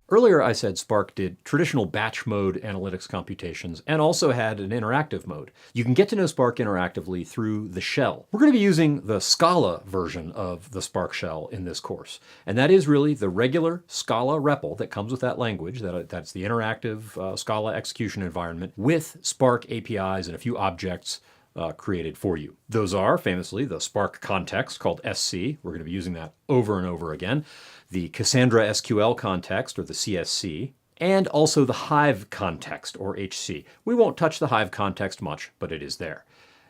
Earlier I said Spark did traditional batch mode analytics computations and also had an interactive mode. You can get to know Spark interactively through the shell. We're going to be using the Scala version of the Spark shell in this course. And that is really the regular Scala REPL that comes with that language. That's the interactive Scala execution environment with Spark APIs and a few objects created for you. Those are famously the Spark context called SC. We're going to be using that over and over again. The Cassandra SQL context, or the CSC, and also the Hive context, or HC. We won't touch the Hive context much, but it is there.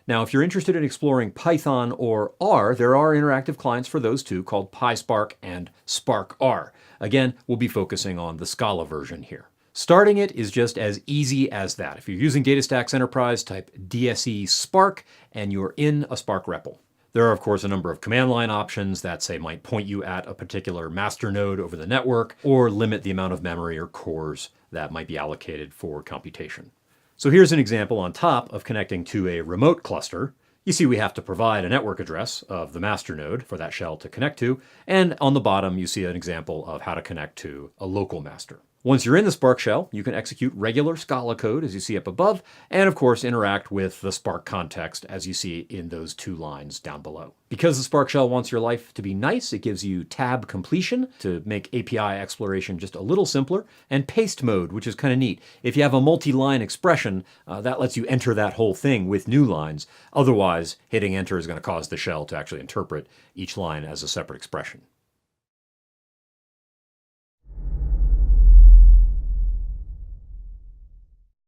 Now, if you're interested in exploring Python or R, there are interactive clients for those two called PySpark and Spark R. Again, we'll be focusing on the Scala version here. Starting it is just as easy as that. If you're using DataStax Enterprise, type DSE Spark, and you're in a Spark REPL. There are, of course, a number of command line options that, say, might point you at a particular master node over the network, or limit the amount of memory or cores that might be allocated for computation. So here's an example on top of connecting to a remote cluster. You see we have to provide a network address of the master node for that shell to connect to, and on the bottom you see an example of how to connect to a local master. Once you're in the Spark shell, you can execute regular Scala code as you see up above, and of course interact with the Spark context as you see in those two lines down below. Because the Spark shell wants your life to be nice, it gives you tab completion to make API exploration just a little simpler, and paste mode, which is kind of neat. If you have a multi-line expression, that lets you enter that whole thing with new lines. Otherwise, hitting enter is going to cause the shell to actually interpret each line as a separate expression.